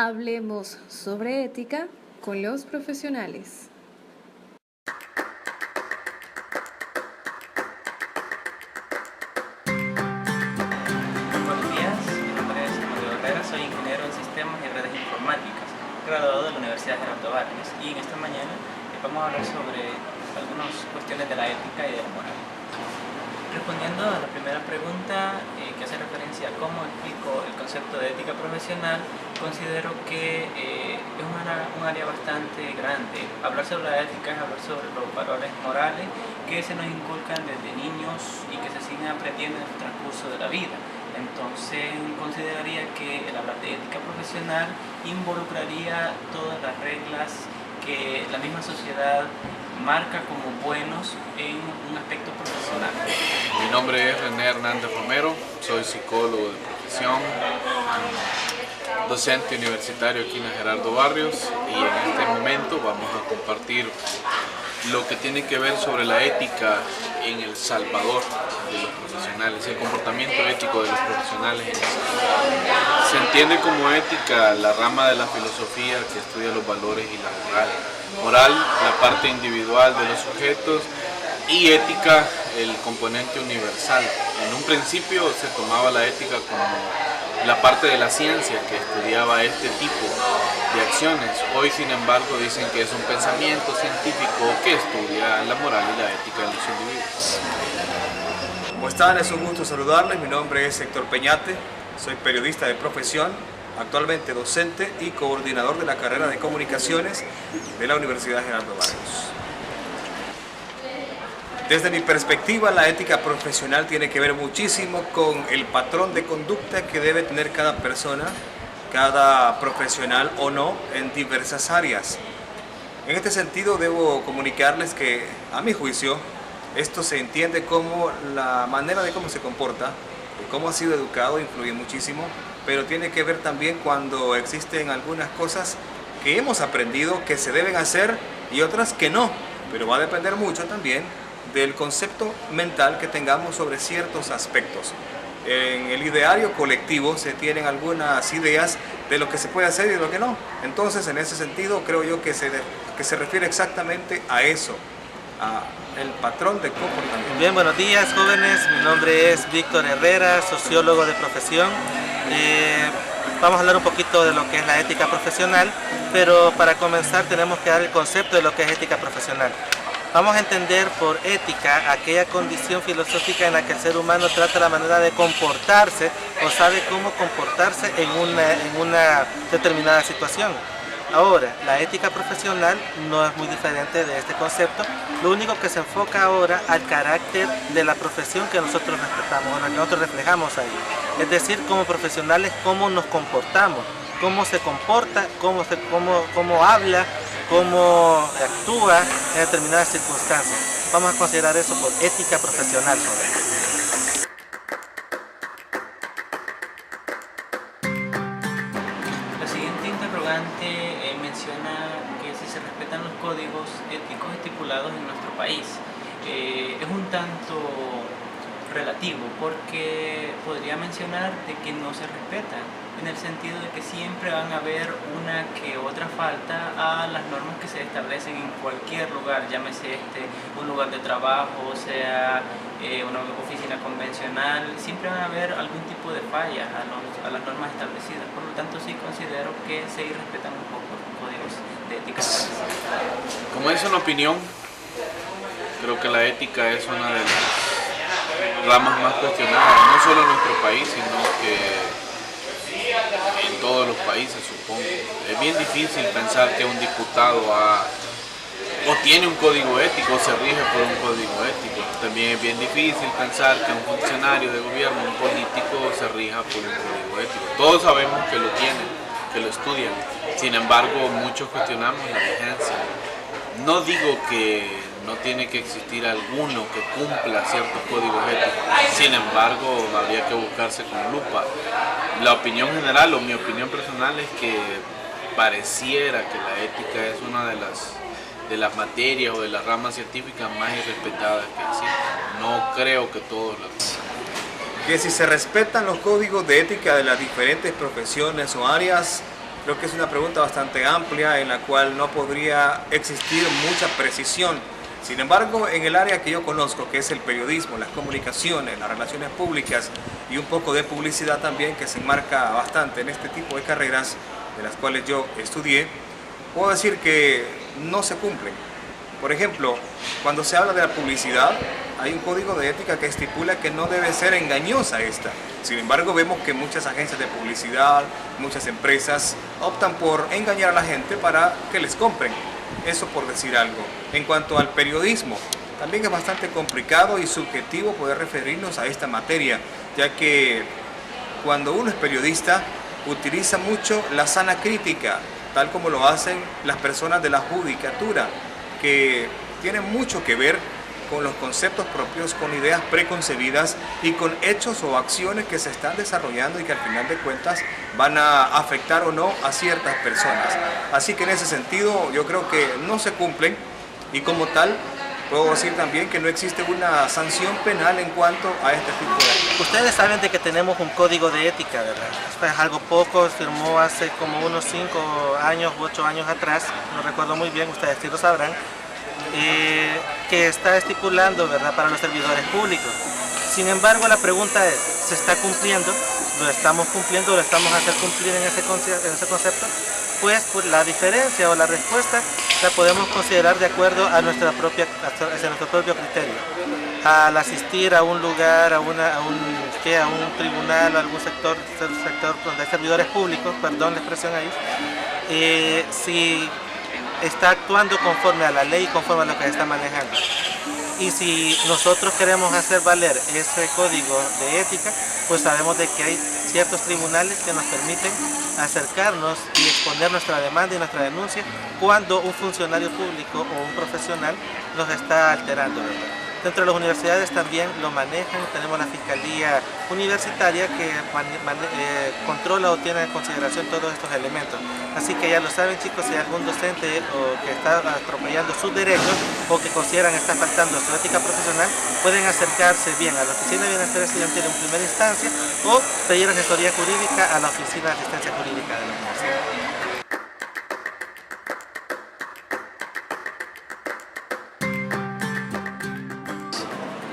Hablemos sobre ética con los profesionales. Buenos días, mi nombre es Mario Herrera, soy ingeniero en sistemas y redes informáticas, graduado de la Universidad Gerardo Barrios, y en esta mañana vamos a hablar sobre algunas cuestiones de la ética y de la moral. Respondiendo a la primera pregunta que hace referencia a cómo explico el concepto de ética profesional, considero que es un área bastante grande. Hablar sobre la ética es hablar sobre los valores morales que se nos inculcan desde niños y que se siguen aprendiendo en el transcurso de la vida. Entonces consideraría que el hablar de ética profesional involucraría todas las reglas que la misma sociedad marca como buenos en un aspecto profesional. Mi nombre es René Hernández Romero, soy psicólogo de profesión, docente universitario aquí en la Gerardo Barrios, y en este momento vamos a compartir lo que tiene que ver sobre la ética en El Salvador de los profesionales, el comportamiento ético de los profesionales en El Salvador. Se entiende como ética la rama de la filosofía que estudia los valores y la moral. Moral, la parte individual de los sujetos, y ética, el componente universal. En un principio se tomaba la ética como la parte de la ciencia que estudiaba este tipo de acciones. Hoy, sin embargo, dicen que es un pensamiento científico que estudia la moral y la ética de los individuos. ¿Cómo están? Es un gusto saludarles. Mi nombre es Héctor Peñate, soy periodista de profesión, actualmente docente y coordinador de la carrera de comunicaciones de la Universidad Gerardo Barrios. Desde mi perspectiva, la ética profesional tiene que ver muchísimo con el patrón de conducta que debe tener cada persona, cada profesional o no, en diversas áreas. En este sentido, debo comunicarles que, a mi juicio, esto se entiende como la manera de cómo se comporta, de cómo ha sido educado, influye muchísimo, pero tiene que ver también cuando existen algunas cosas que hemos aprendido que se deben hacer y otras que no, pero va a depender mucho también del concepto mental que tengamos sobre ciertos aspectos. En el ideario colectivo se tienen algunas ideas de lo que se puede hacer y de lo que no. Entonces, en ese sentido, creo yo que se refiere exactamente a eso, a el patrón de comportamiento. Bien, buenos días jóvenes, mi nombre es Víctor Herrera, sociólogo de profesión. Vamos a hablar un poquito de lo que es la ética profesional, pero para comenzar tenemos que dar el concepto de lo que es ética profesional. Vamos a entender por ética aquella condición filosófica en la que el ser humano trata la manera de comportarse o sabe cómo comportarse en una determinada situación. Ahora, la ética profesional no es muy diferente de este concepto, lo único que se enfoca ahora al carácter de la profesión que nosotros respetamos, o la que nosotros reflejamos ahí. Es decir, como profesionales, cómo nos comportamos, cómo se comporta, cómo habla, cómo actúa en determinadas circunstancias. Vamos a considerar eso por ética profesional. La siguiente interrogante menciona que si se respetan los códigos éticos estipulados en nuestro país. Es un tanto relativo porque podría mencionar de que no se respetan, en el sentido de que siempre van a haber una que otra falta a las normas que se establecen en cualquier lugar, llámese un lugar de trabajo, sea una oficina convencional, siempre van a haber algún tipo de falla a las normas establecidas. Por lo tanto, sí considero que se irrespetan un poco los códigos de ética. Como es una opinión, creo que la ética es una de las ramas más cuestionadas, no solo en nuestro país, sino que en todos los países, supongo. Es bien difícil pensar que un diputado o tiene un código ético o se rige por un código ético. También es bien difícil pensar que un funcionario de gobierno, un político, se rija por un código ético. Todos sabemos que lo tienen, que lo estudian. Sin embargo, muchos cuestionamos la vigencia. No digo que no tiene que existir alguno que cumpla ciertos códigos éticos. Sin embargo, habría que buscarse con lupa. La opinión general o mi opinión personal es que pareciera que la ética es una de las materias o de las ramas científicas más irrespetadas que existen. No creo que todos la cumplan. Que si se respetan los códigos de ética de las diferentes profesiones o áreas, Creo que es una pregunta bastante amplia en la cual no podría existir mucha precisión. Sin embargo, en el área que yo conozco, que es el periodismo, las comunicaciones, las relaciones públicas y un poco de publicidad también, que se enmarca bastante en este tipo de carreras de las cuales yo estudié, puedo decir que no se cumplen. Por ejemplo, cuando se habla de la publicidad, hay un código de ética que estipula que no debe ser engañosa esta. Sin embargo, vemos que muchas agencias de publicidad, muchas empresas optan por engañar a la gente para que les compren. Eso por decir algo. En cuanto al periodismo, también es bastante complicado y subjetivo poder referirnos a esta materia, ya que cuando uno es periodista, utiliza mucho la sana crítica, tal como lo hacen las personas de la judicatura, que tienen mucho que ver con los conceptos propios, con ideas preconcebidas y con hechos o acciones que se están desarrollando y que al final de cuentas van a afectar o no a ciertas personas. Así que en ese sentido yo creo que no se cumplen y como tal puedo decir también que no existe una sanción penal en cuanto a este tipo de actos. Ustedes saben de que tenemos un código de ética, ¿verdad? Esto es algo poco, se firmó hace como unos 5 años u 8 años atrás, no recuerdo muy bien, ustedes sí lo sabrán, que está estipulando, ¿verdad?, para los servidores públicos. Sin embargo, la pregunta es, ¿se está cumpliendo? ¿Lo estamos cumpliendo? ¿Lo estamos haciendo cumplir en ese concepto? Pues la diferencia o la respuesta la podemos considerar de acuerdo a nuestro propio criterio. Al asistir a un lugar, a un tribunal, a algún sector donde hay servidores públicos, perdón la expresión ahí, si está actuando conforme a la ley, conforme a lo que se está manejando. Y si nosotros queremos hacer valer ese código de ética, pues sabemos de que hay ciertos tribunales que nos permiten acercarnos y exponer nuestra demanda y nuestra denuncia cuando un funcionario público o un profesional nos está alterando, ¿verdad? Dentro de las universidades también lo manejan, tenemos la Fiscalía Universitaria que controla o tiene en consideración todos estos elementos. Así que ya lo saben, chicos, si hay algún docente o que está atropellando sus derechos o que consideran está faltando su ética profesional, pueden acercarse bien a la Oficina de Bienestar Estudiantil en primera instancia o pedir asesoría jurídica a la Oficina de Asistencia Jurídica de la universidad.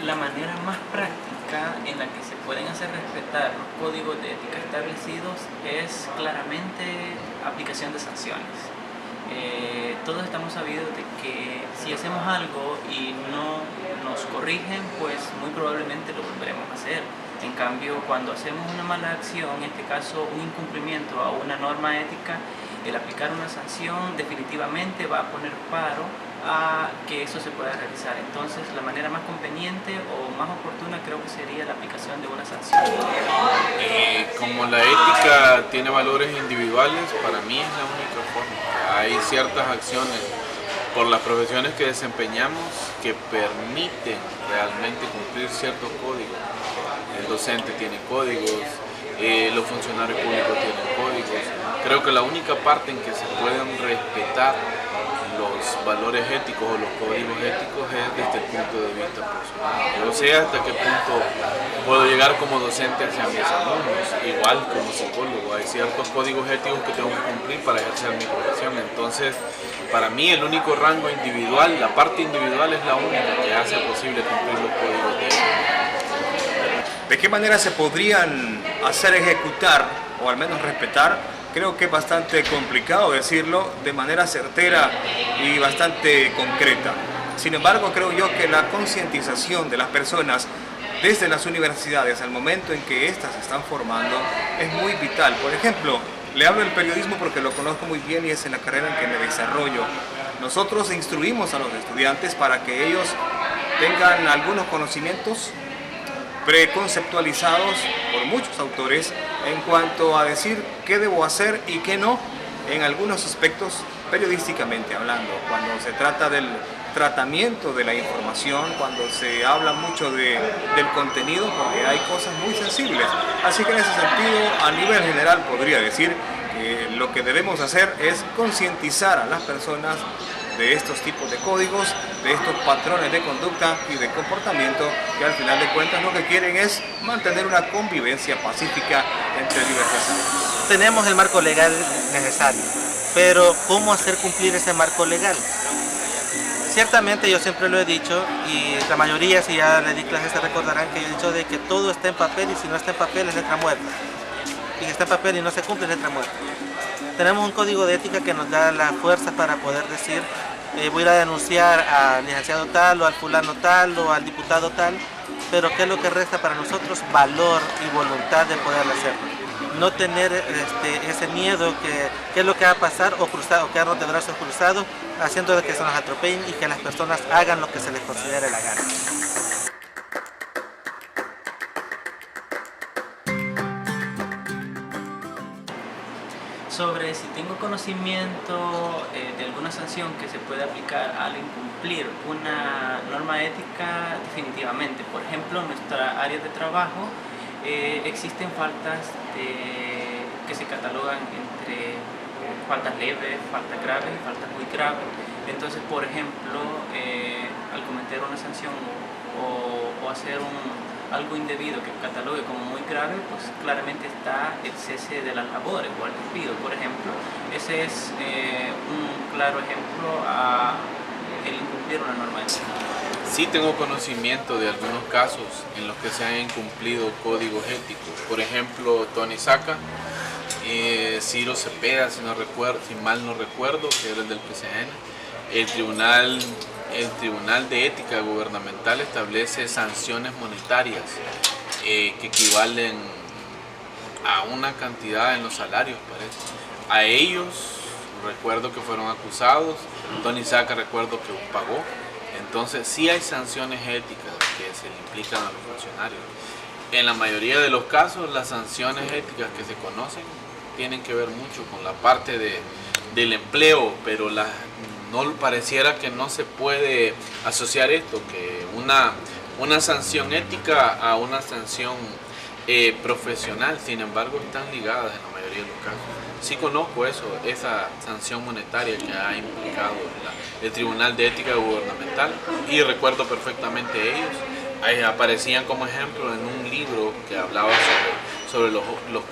La manera más práctica en la que se pueden hacer respetar los códigos de ética establecidos es claramente aplicación de sanciones. Todos estamos sabidos de que si hacemos algo y no nos corrigen, pues muy probablemente lo volveremos a hacer. En cambio, cuando hacemos una mala acción, en este caso un incumplimiento a una norma ética, el aplicar una sanción definitivamente va a poner paro a que eso se pueda realizar. Entonces, la manera más conveniente o más oportuna creo que sería la aplicación de una sanción. Como la ética tiene valores individuales, para mí es la única forma. Hay ciertas acciones por las profesiones que desempeñamos que permiten realmente cumplir ciertos códigos. El docente tiene códigos, los funcionarios públicos tienen códigos. Creo que la única parte en que se pueden respetar los valores éticos o los códigos éticos es desde el punto de vista personal. Yo sé hasta qué punto puedo llegar como docente hacia mis alumnos, igual como psicólogo. Hay ciertos códigos éticos que tengo que cumplir para ejercer mi profesión. Entonces, para mí el único rango individual, la parte individual es la única que hace posible cumplir los códigos éticos. ¿De qué manera se podrían hacer ejecutar o al menos respetar? Creo que es bastante complicado decirlo de manera certera y bastante concreta. Sin embargo, creo yo que la concientización de las personas desde las universidades al momento en que éstas se están formando es muy vital. Por ejemplo, le hablo del periodismo porque lo conozco muy bien y es en la carrera en que me desarrollo. Nosotros instruimos a los estudiantes para que ellos tengan algunos conocimientos preconceptualizados por muchos autores en cuanto a decir qué debo hacer y qué no en algunos aspectos periodísticamente hablando. Cuando se trata del tratamiento de la información, cuando se habla mucho del contenido, porque hay cosas muy sensibles. Así que en ese sentido, a nivel general podría decir que lo que debemos hacer es concientizar a las personas de estos tipos de códigos, de estos patrones de conducta y de comportamiento que al final de cuentas lo que quieren es mantener una convivencia pacífica entre diversas áreas? Tenemos el marco legal necesario, pero ¿cómo hacer cumplir ese marco legal? Ciertamente yo siempre lo he dicho, y la mayoría, si ya le di clases, se recordarán que yo he dicho de que todo está en papel, y si no está en papel es letra muerta. Y si está en papel y no se cumple es letra muerta. Tenemos un código de ética que nos da la fuerza para poder decir voy a ir a denunciar al licenciado tal, o al fulano tal, o al diputado tal, pero ¿qué es lo que resta para nosotros? Valor y voluntad de poder hacerlo. No tener ese miedo que qué es lo que va a pasar, o quedarnos de brazos cruzados, haciendo de que se nos atropellen y que las personas hagan lo que se les considere la gana. Sobre si tengo conocimiento de alguna sanción que se puede aplicar al incumplir una norma ética, definitivamente. Por ejemplo, en nuestra área de trabajo existen faltas que se catalogan entre faltas leves, faltas graves y faltas muy graves. Entonces, por ejemplo, al cometer una sanción o hacer algo indebido que catalogue como muy grave, pues claramente está el cese de las labores o el despido, por ejemplo. Ese es un claro ejemplo a el incumplir una norma ética. Sí tengo conocimiento de algunos casos en los que se han incumplido códigos éticos. Por ejemplo, Tony Saca, Ciro Cepeda, si mal no recuerdo, que era el del PCN. El Tribunal de Ética Gubernamental establece sanciones monetarias que equivalen a una cantidad en los salarios, parece. A ellos recuerdo que fueron acusados, Tony Saca recuerdo que pagó. Entonces sí hay sanciones éticas que se le implican a los funcionarios. En la mayoría de los casos las sanciones éticas que se conocen tienen que ver mucho con la parte del empleo, pero no pareciera que no se puede asociar esto, que una sanción ética a una sanción profesional. Sin embargo, están ligadas en la mayoría de los casos. Sí conozco esa sanción monetaria que ha implicado el Tribunal de Ética Gubernamental, y recuerdo perfectamente ellos. Ahí aparecían como ejemplo en un libro que hablaba sobre los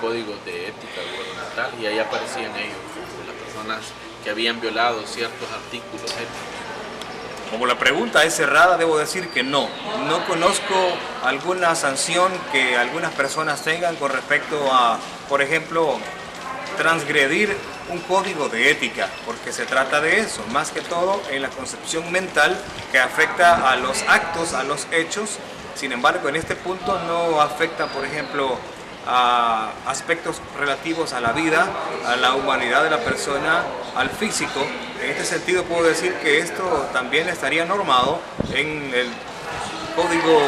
códigos de ética gubernamental, y ahí aparecían ellos, las personas que habían violado ciertos artículos éticos. Como la pregunta es cerrada, debo decir que no conozco alguna sanción que algunas personas tengan con respecto a, por ejemplo, transgredir un código de ética, porque se trata de eso, más que todo en la concepción mental que afecta a los actos, a los hechos. Sin embargo, en este punto no afecta, por ejemplo, a aspectos relativos a la vida, a la humanidad de la persona, al físico. En este sentido puedo decir que esto también estaría normado en el Código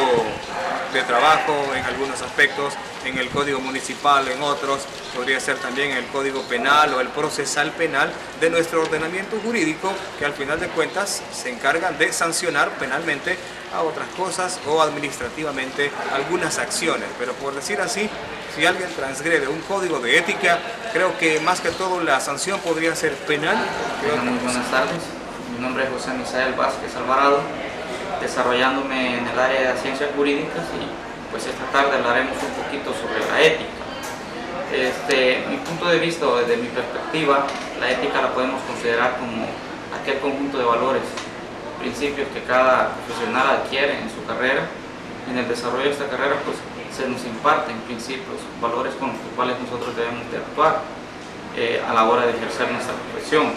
de Trabajo en algunos aspectos, en el Código Municipal en otros, podría ser también en el Código Penal o el Procesal Penal de nuestro ordenamiento jurídico, que al final de cuentas se encargan de sancionar penalmente a otras cosas o administrativamente algunas acciones. Pero por decir así, si alguien transgrede un código de ética, creo que más que todo la sanción podría ser penal. Muy buenas tardes, mi nombre es José Misael Vázquez Alvarado, desarrollándome en el área de ciencias jurídicas, y pues esta tarde hablaremos un poquito sobre la ética. Mi punto de vista, desde mi perspectiva, la ética la podemos considerar como aquel conjunto de valores, principios que cada profesional adquiere en su carrera. En el desarrollo de esta carrera pues se nos imparten principios, valores con los cuales nosotros debemos de actuar a la hora de ejercer nuestra profesión.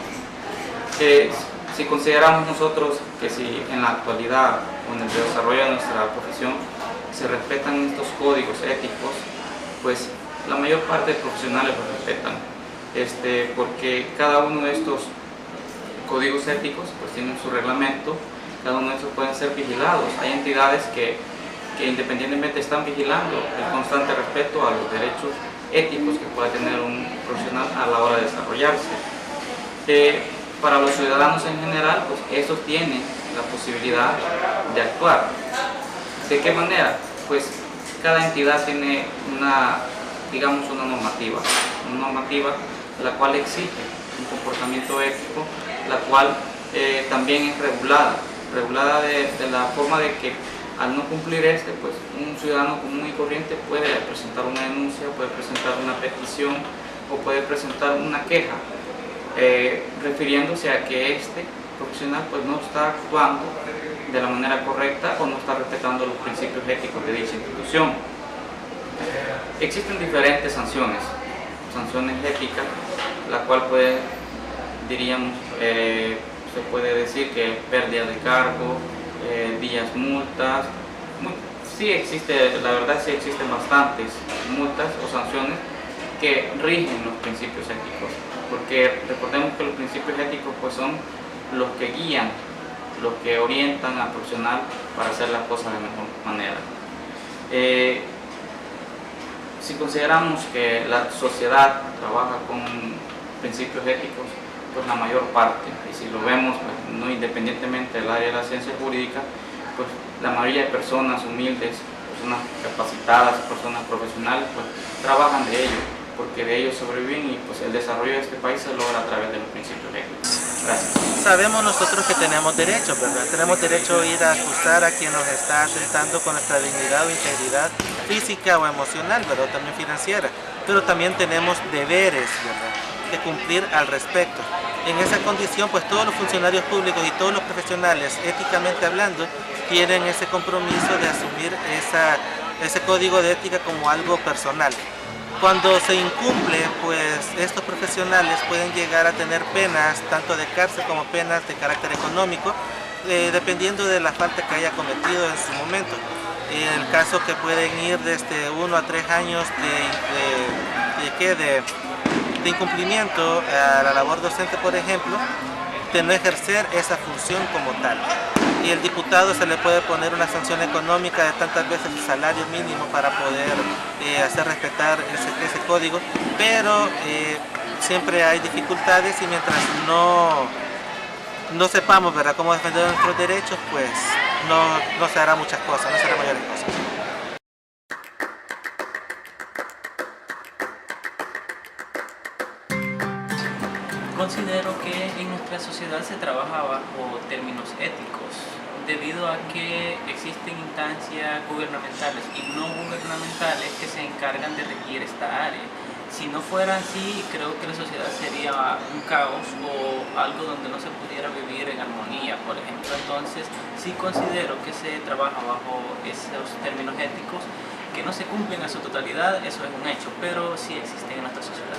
Si consideramos nosotros que si en la actualidad o en el desarrollo de nuestra profesión se respetan estos códigos éticos, pues la mayor parte de profesionales los respetan, porque cada uno de estos códigos éticos pues tienen su reglamento, cada uno de estos pueden ser vigilados. Hay entidades que independientemente están vigilando el constante respeto a los derechos éticos que pueda tener un profesional a la hora de desarrollarse. Para los ciudadanos en general, pues estos tienen la posibilidad de actuar. ¿De qué manera? Pues cada entidad tiene una normativa la cual exige un comportamiento ético, la cual también es regulada de la forma de que Al no cumplir pues un ciudadano común y corriente puede presentar una denuncia, puede presentar una petición o puede presentar una queja refiriéndose a que este profesional pues no está actuando de la manera correcta o no está respetando los principios éticos de dicha institución. Existen diferentes sanciones éticas, la cual diríamos, se puede decir que pérdida de cargo, días multas. Sí existe, la verdad sí existen bastantes multas o sanciones que rigen los principios éticos, porque recordemos que los principios éticos pues son los que guían, los que orientan al profesional para hacer las cosas de mejor manera. Si consideramos que la sociedad trabaja con principios éticos, pues la mayor parte, y si lo vemos pues, no independientemente del área de la ciencia jurídica, pues la mayoría de personas humildes, personas capacitadas, personas profesionales, pues trabajan de ello, porque de ello sobreviven y pues el desarrollo de este país se logra a través de los principios éticos. Gracias. Sabemos nosotros que tenemos derechos, ¿verdad? Tenemos derecho a ir a acusar a quien nos está atentando con nuestra dignidad o integridad física o emocional, ¿verdad? O también financiera. Pero también tenemos deberes, ¿verdad?, de cumplir al respecto. En esa condición, pues todos los funcionarios públicos y todos los profesionales, éticamente hablando, tienen ese compromiso de asumir ese código de ética como algo personal. Cuando se incumple, pues estos profesionales pueden llegar a tener penas, tanto de cárcel como penas de carácter económico, dependiendo de la falta que haya cometido en su momento. En el caso que pueden ir desde 1 a 3 años de incumplimiento a la labor docente, por ejemplo, de no ejercer esa función como tal. Y el diputado se le puede poner una sanción económica de tantas veces el salario mínimo para poder hacer respetar ese código, pero siempre hay dificultades y mientras no sepamos, ¿verdad?, cómo defender nuestros derechos, pues no se hará muchas cosas, no se hará mayores cosas. Considero que en nuestra sociedad se trabaja bajo términos éticos, debido a que existen instancias gubernamentales y no gubernamentales que se encargan de regir esta área. Si no fuera así, creo que la sociedad sería un caos o algo donde no se pudiera vivir en armonía, por ejemplo. Entonces, sí considero que se trabaja bajo esos términos éticos que no se cumplen a su totalidad, eso es un hecho, pero sí existen en nuestra sociedad.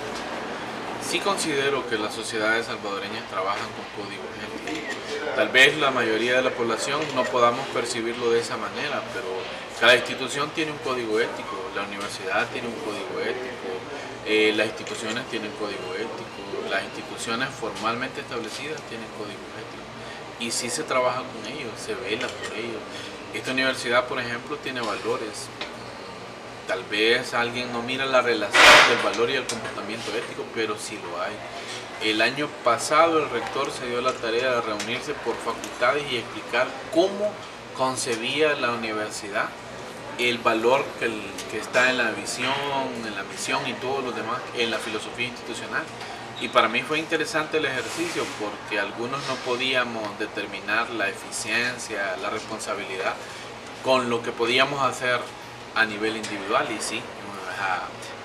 Sí considero que las sociedades salvadoreñas trabajan con códigos éticos. Tal vez la mayoría de la población no podamos percibirlo de esa manera, pero cada institución tiene un código ético, la universidad tiene un código ético, las instituciones tienen código ético, las instituciones formalmente establecidas tienen códigos éticos. Y sí se trabaja con ellos, se vela por ellos. Esta universidad, por ejemplo, tiene valores. Tal vez alguien no mira la relación del valor y el comportamiento ético, pero sí lo hay. El año pasado el rector se dio la tarea de reunirse por facultades y explicar cómo concebía la universidad el valor que está en la visión, en la misión y todo lo demás, en la filosofía institucional. Y para mí fue interesante el ejercicio porque algunos no podíamos determinar la eficiencia, la responsabilidad con lo que podíamos hacer a nivel individual, y sí,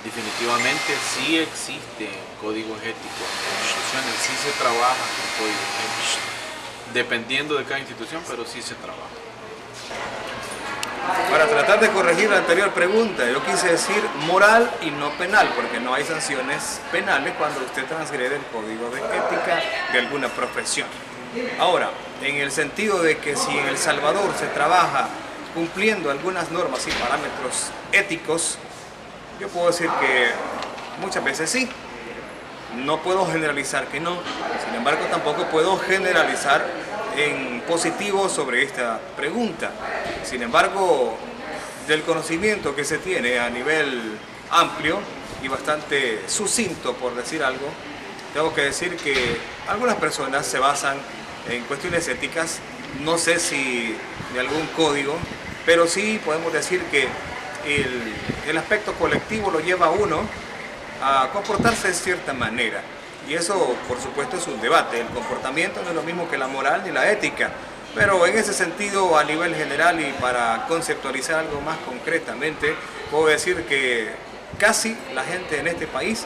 definitivamente sí existen códigos éticos en instituciones, sí se trabaja con códigos éticos, dependiendo de cada institución, pero sí se trabaja. Para tratar de corregir la anterior pregunta, yo quise decir moral y no penal, porque no hay sanciones penales cuando usted transgrede el código de ética de alguna profesión. Ahora, en el sentido de que si en El Salvador se trabaja cumpliendo algunas normas y parámetros éticos, yo puedo decir que muchas veces sí. No puedo generalizar que no, sin embargo tampoco puedo generalizar en positivo sobre esta pregunta. Sin embargo, del conocimiento que se tiene a nivel amplio y bastante sucinto, por decir algo, tengo que decir que algunas personas se basan en cuestiones éticas, no sé si de algún código, pero sí podemos decir que el aspecto colectivo lo lleva a uno a comportarse de cierta manera. Y eso, por supuesto, es un debate. El comportamiento no es lo mismo que la moral ni la ética. Pero en ese sentido, a nivel general y para conceptualizar algo más concretamente, puedo decir que casi la gente en este país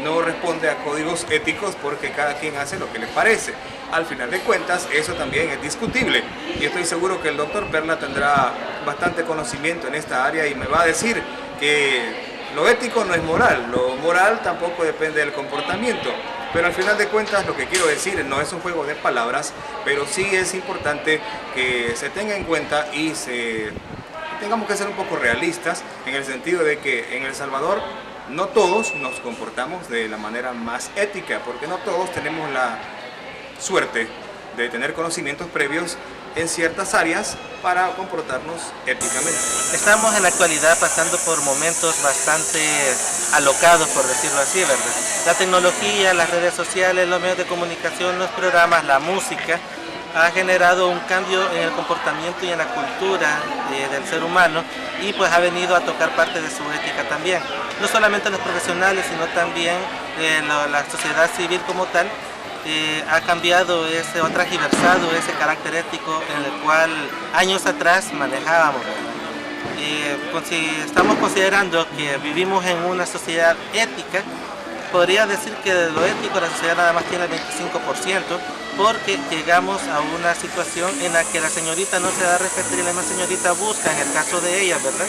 no responde a códigos éticos porque cada quien hace lo que le parece. Al final de cuentas, eso también es discutible. Y estoy seguro que el doctor Perla tendrá bastante conocimiento en esta área y me va a decir que lo ético no es moral, lo moral tampoco depende del comportamiento. Pero al final de cuentas lo que quiero decir no es un juego de palabras, pero sí es importante que se tenga en cuenta y tengamos que ser un poco realistas en el sentido de que en El Salvador no todos nos comportamos de la manera más ética, porque no todos tenemos la suerte de tener conocimientos previos en ciertas áreas para comportarnos éticamente. Estamos en la actualidad pasando por momentos bastante alocados, por decirlo así, ¿verdad? La tecnología, las redes sociales, los medios de comunicación, los programas, la música, ha generado un cambio en el comportamiento y en la cultura del ser humano y pues ha venido a tocar parte de su ética también. No solamente los profesionales, sino también la sociedad civil como tal. Ha cambiado o transversado ese carácter ético en el cual años atrás manejábamos. Si estamos considerando que vivimos en una sociedad ética, podría decir que de lo ético la sociedad nada más tiene el 25%, porque llegamos a una situación en la que la señorita no se da a respetar y la misma señorita busca, en el caso de ella, ¿verdad?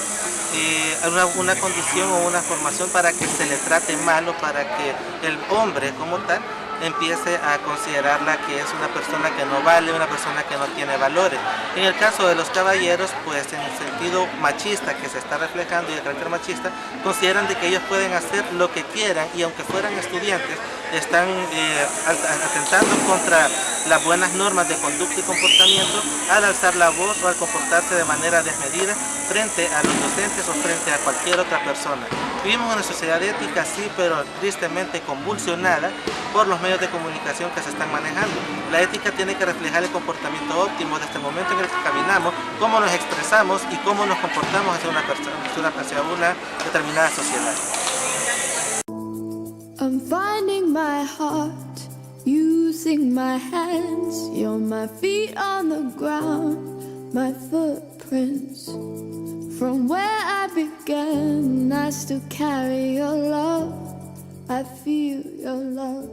Una condición o una formación para que se le trate mal o para que el hombre como tal empiece a considerarla que es una persona que no vale, una persona que no tiene valores. En el caso de los caballeros, pues en el sentido machista que se está reflejando y el carácter machista, consideran de que ellos pueden hacer lo que quieran y aunque fueran estudiantes, están atentando contra las buenas normas de conducta y comportamiento al alzar la voz o al comportarse de manera desmedida frente a los docentes o frente a cualquier otra persona. Vivimos una sociedad ética, sí, pero tristemente convulsionada por los medios de comunicación que se están manejando. La ética tiene que reflejar el comportamiento óptimo de este momento en el que caminamos, cómo nos expresamos y cómo nos comportamos hacia una determinada sociedad. I'm finding my heart, using my hands. You're my feet on the ground, my footprints. From where I began, I still carry your love. I feel your love.